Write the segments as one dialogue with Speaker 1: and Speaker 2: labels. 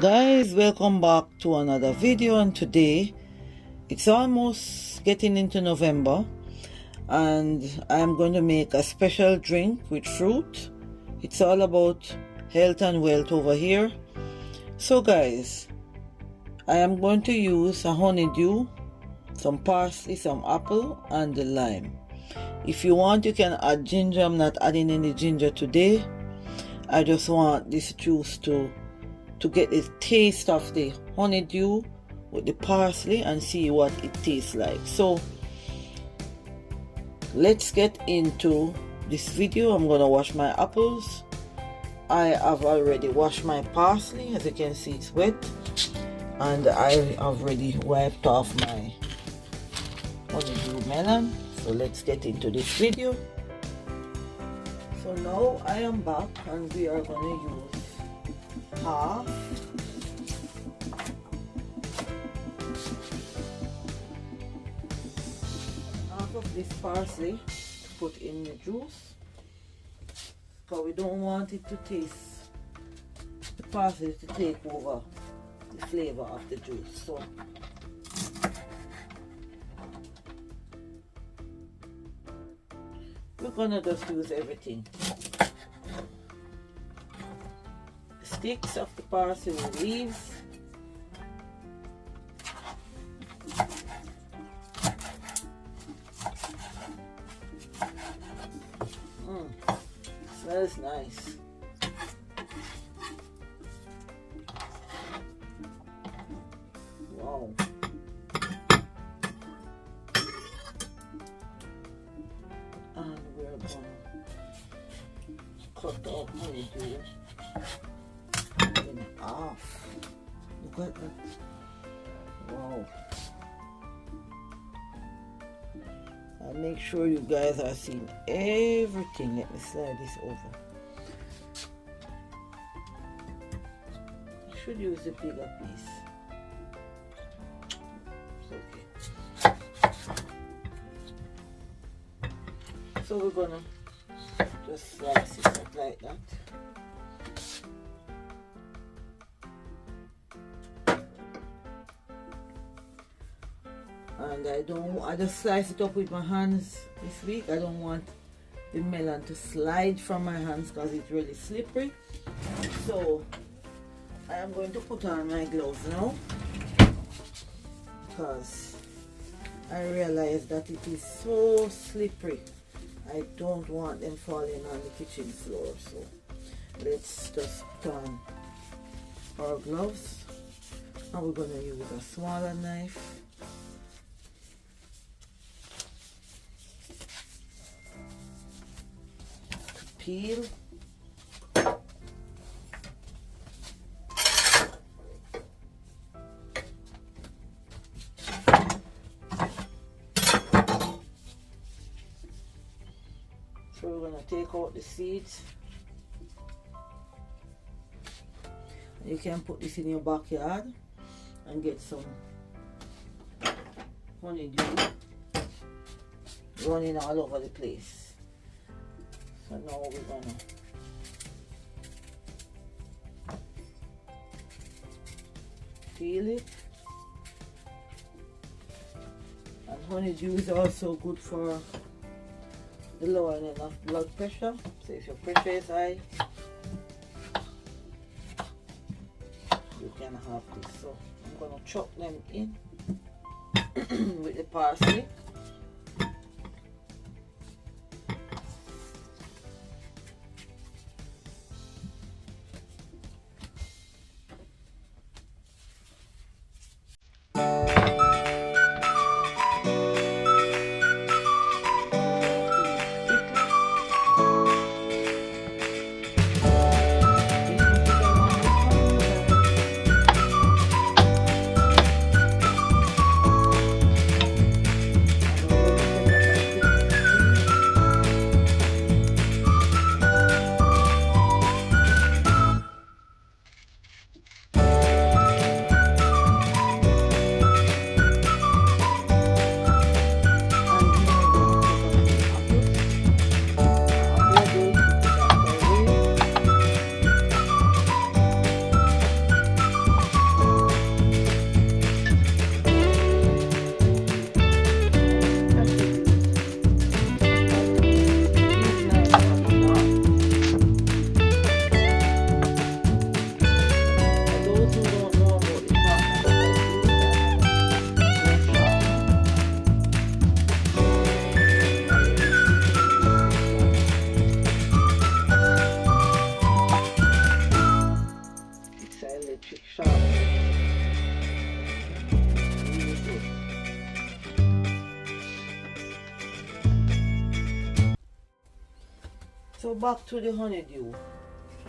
Speaker 1: Guys, welcome back to another video, and today it's almost getting into November and I'm going to make a special drink with fruit. It's all about health and wealth over here. So guys, I am going to use a honeydew, some parsley, some apple and the lime. If you want, you can add ginger. I'm not adding any ginger today. I just want this juice to get the taste of the honeydew with the parsley and see what it tastes like. So let's get into this video. I'm gonna wash my apples. I have already washed my parsley. As you can see, it's wet, and I have already wiped off my honeydew melon. So let's get into this video. So now I am back and we are gonna use half of this parsley to put in the juice, because we don't want it to taste, the parsley to take over the flavor of the juice. So we're gonna just use everything. Sticks of the parsley with leaves, smells nice. Wow. And we're gonna cut off honeydew in half. Look at that. Wow. And make sure you guys are seeing everything. Let me slide this over. I should use the bigger piece. It's okay. So we're gonna just slice it up like that. And I just slice it up with my hands this week. I don't want the melon to slide from my hands because it's really slippery. So I am going to put on my gloves now, because I realize that it is so slippery. I don't want them falling on the kitchen floor. So let's just put on our gloves, and we're going to use a smaller knife. Peel. So we're going to take out the seeds. You can put this in your backyard and get some honeydew running all over the place. So now we're gonna peel it. And honeydew is also good for the lowering of blood pressure. So if your pressure is high, you can have this. So I'm gonna chop them in with the parsley. So back to the honeydew.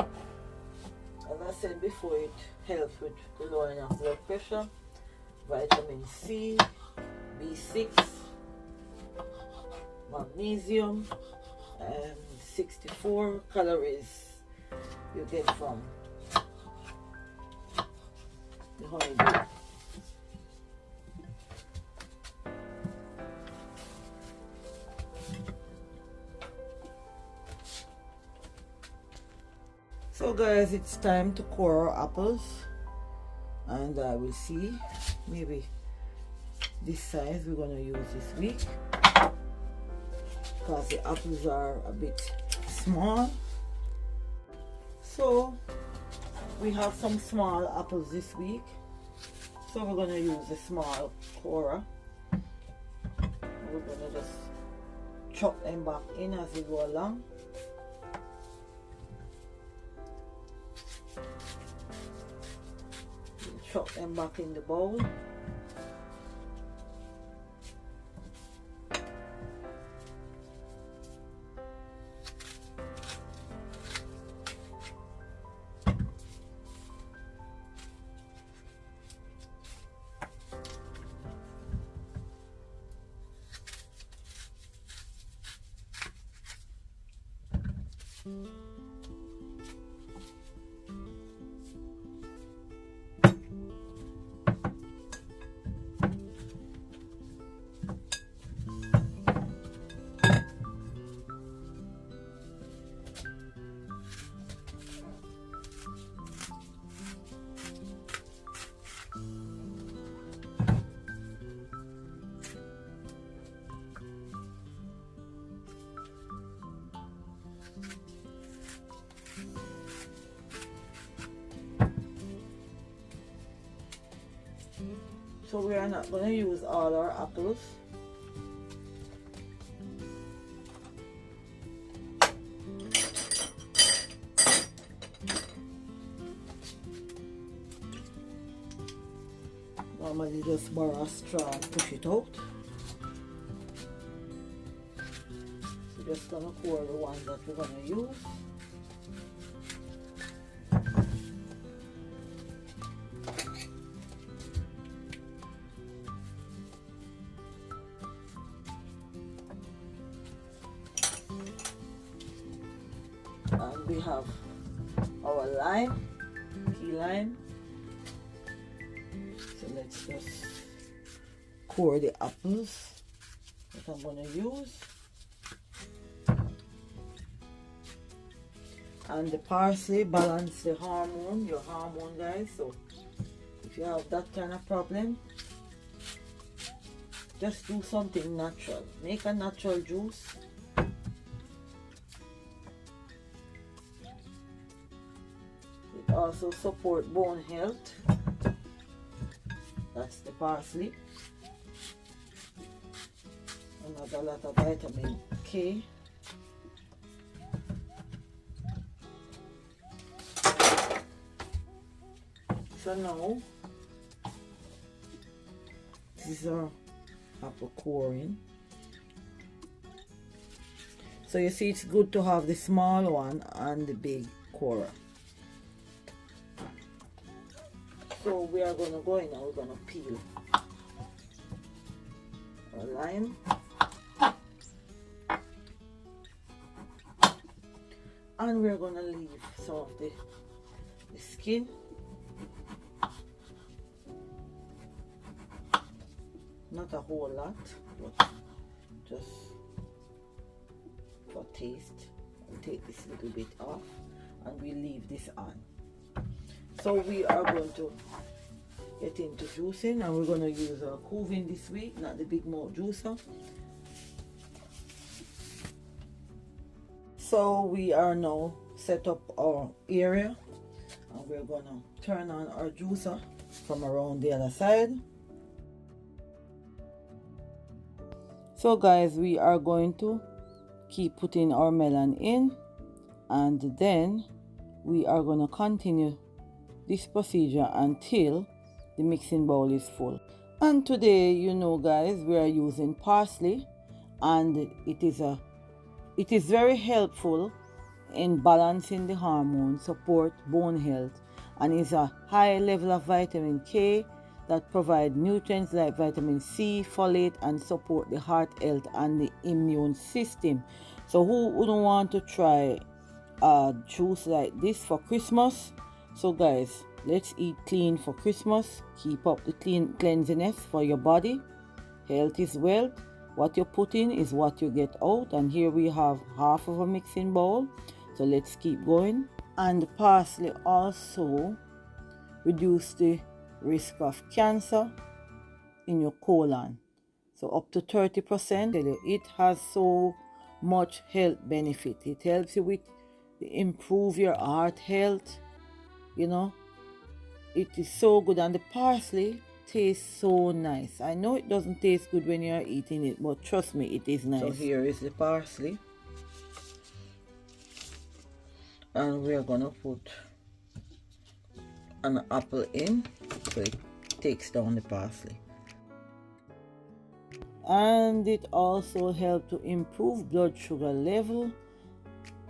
Speaker 1: As I said before, it helps with the lowering of blood pressure, vitamin C, B6, magnesium, and 64 calories you get from the honeydew. So guys, it's time to core our apples, and I will see maybe this size we're going to use this week because the apples are a bit small. So we have some small apples this week, so we're going to use the small corer. We're going to just chop them back in as we go along. Chop them back in the bowl. So we are not going to use all our apples. Normally just borrow a straw and push it out. So just going to pour the ones that we're going to use. And we have our lime, key lime. So let's just core the apples that I'm going to use. And the parsley balance the hormone, your hormone guys. So if you have that kind of problem, just do something natural. Make a natural juice. Also support bone health. That's the parsley. Another lot of vitamin K. So now these are apple coring. So you see, it's good to have the small one and the big corer. So we are going to go in and we're going to peel our lime. And we're going to leave some of the skin. Not a whole lot, but just for taste. I'll take this little bit off and we leave this on. So we are going to get into juicing, and we're going to use our Cuvin this week, not the big mouth juicer. So we are now set up our area, and we're going to turn on our juicer from around the other side. So guys, we are going to keep putting our melon in, and then we are going to continue this procedure until the mixing bowl is full. And today, you know guys, we are using parsley, and it is very helpful in balancing the hormones, support bone health, and is a high level of vitamin K that provide nutrients like vitamin C, folate, and support the heart health and the immune system. So who wouldn't want to try a juice like this for Christmas? So guys, let's eat clean for Christmas. Keep up the cleanliness for your body. Health is wealth. What you put in is what you get out. And here we have half of a mixing bowl. So let's keep going. And parsley also reduce the risk of cancer in your colon. So up to 30%. It has so much health benefit. It helps you with improve your heart health. You know, it is so good. And the parsley tastes so nice. I know it doesn't taste good when you're eating it, but trust me, it is nice. So here is the parsley, and we're gonna put an apple in so it takes down the parsley. And it also helps to improve blood sugar level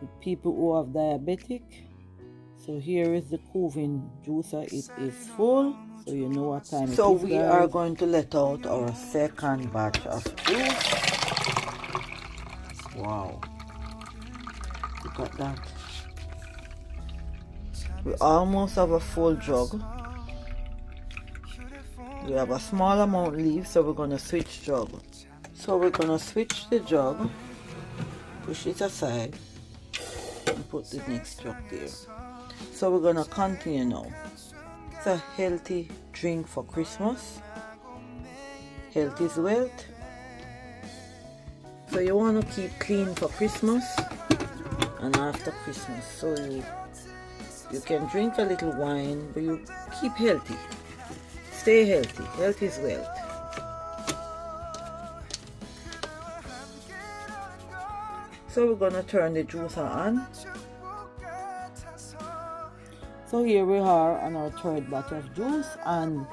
Speaker 1: with people who have diabetic. So here is the cooling juicer. It is full, so you know what time it is. So we are going to let out our second batch of juice. Wow, look at that. We almost have a full jug. We have a small amount left, so we're going to switch jug. So we're going to switch the jug, push it aside, and put the next jug there. So we're going to continue now. It's a healthy drink for Christmas. Health is wealth. So you want to keep clean for Christmas and after Christmas. So you can drink a little wine, but you keep healthy. Stay healthy. Health is wealth. So we're going to turn the juicer on. So here we are on our third batch of juice, and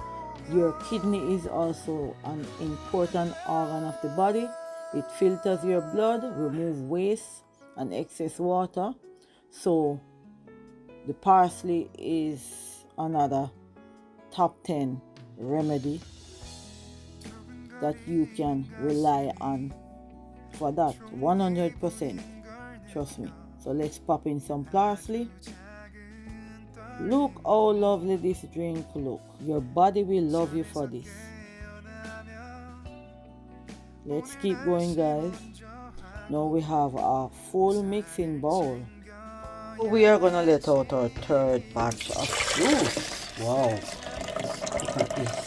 Speaker 1: your kidney is also an important organ of the body. It filters your blood, remove waste and excess water. So the parsley is another top 10 remedy that you can rely on for that 100%. Trust me. So let's pop in some parsley. Look how lovely this drink look. Your body will love you for this. Let's keep going, guys. Now we have a full mixing bowl. We are gonna let out our third batch of juice. Wow, look at this.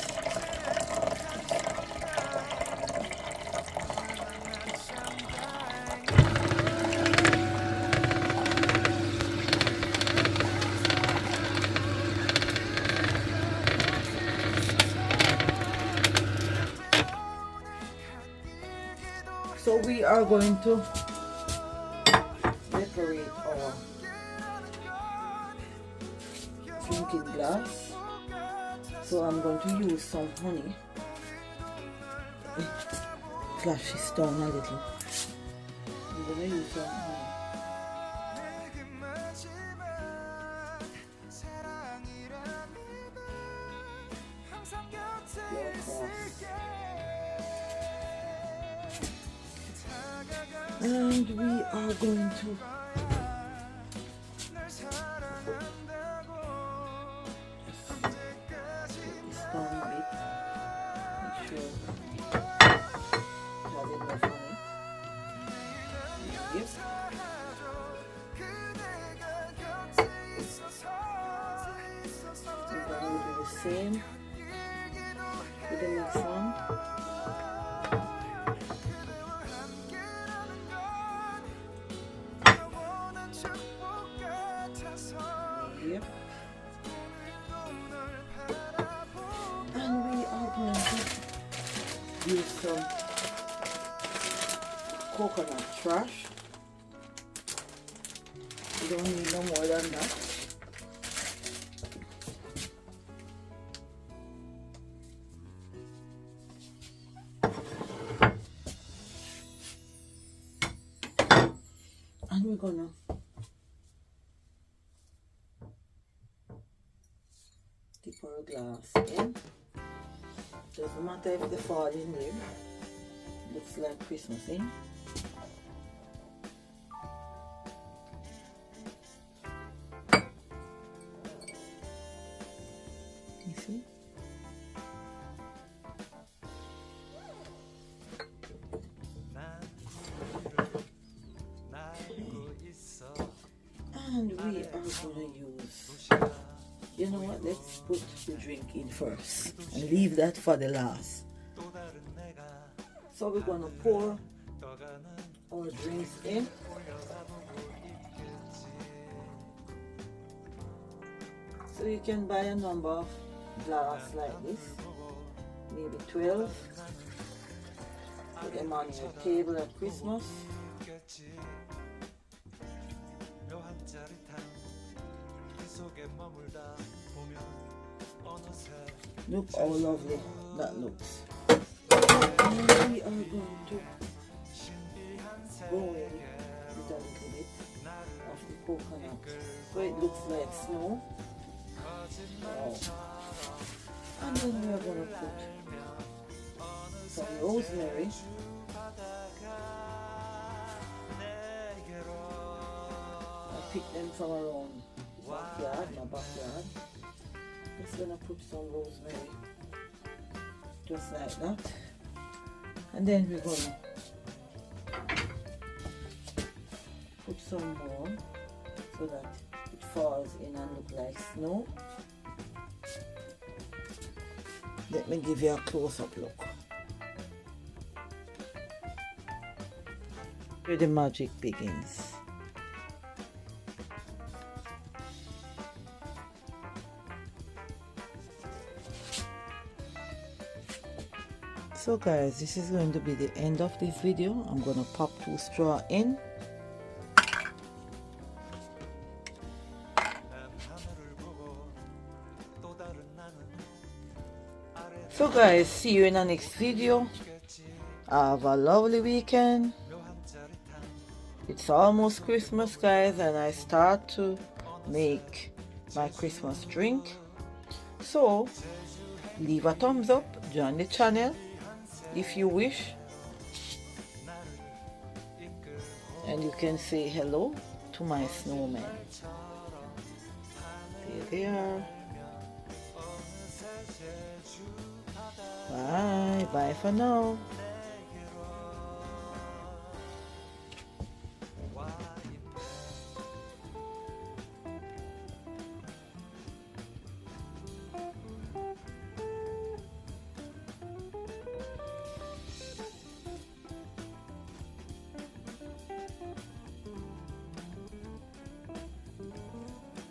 Speaker 1: So we are going to decorate our drinking glass. So I'm going to use some honey. Flash this down a little. I'm going to use some honey. And we are going to same with the next one. Yep. And we are going to use some coconut trash. You don't need no more than that. And we're gonna glass in. Doesn't matter if they fall in there. Looks like Christmas in. You see? And we are going to use, you know what, let's put the drink in first and leave that for the last. So we're going to pour our drinks in. So you can buy a number of glass like this, maybe 12. Put them on your table at Christmas. Look how lovely that looks. And we are going to go in with a little bit of the coconut so it looks like snow. Wow. And then we are going to put some rosemary. I picked them from around backyard, my backyard. Just gonna put some rosemary, just like that, and then we're gonna put some more so that it falls in and look like snow. Let me give you a close-up look. Here the magic begins. So guys, this is going to be the end of this video. I'm going to pop 2 straws in. So guys, see you in the next video. Have a lovely weekend. It's almost Christmas guys, and I start to make my Christmas drink. So leave a thumbs up, join the channel if you wish, and you can say hello to my snowman. There they are. Bye for now.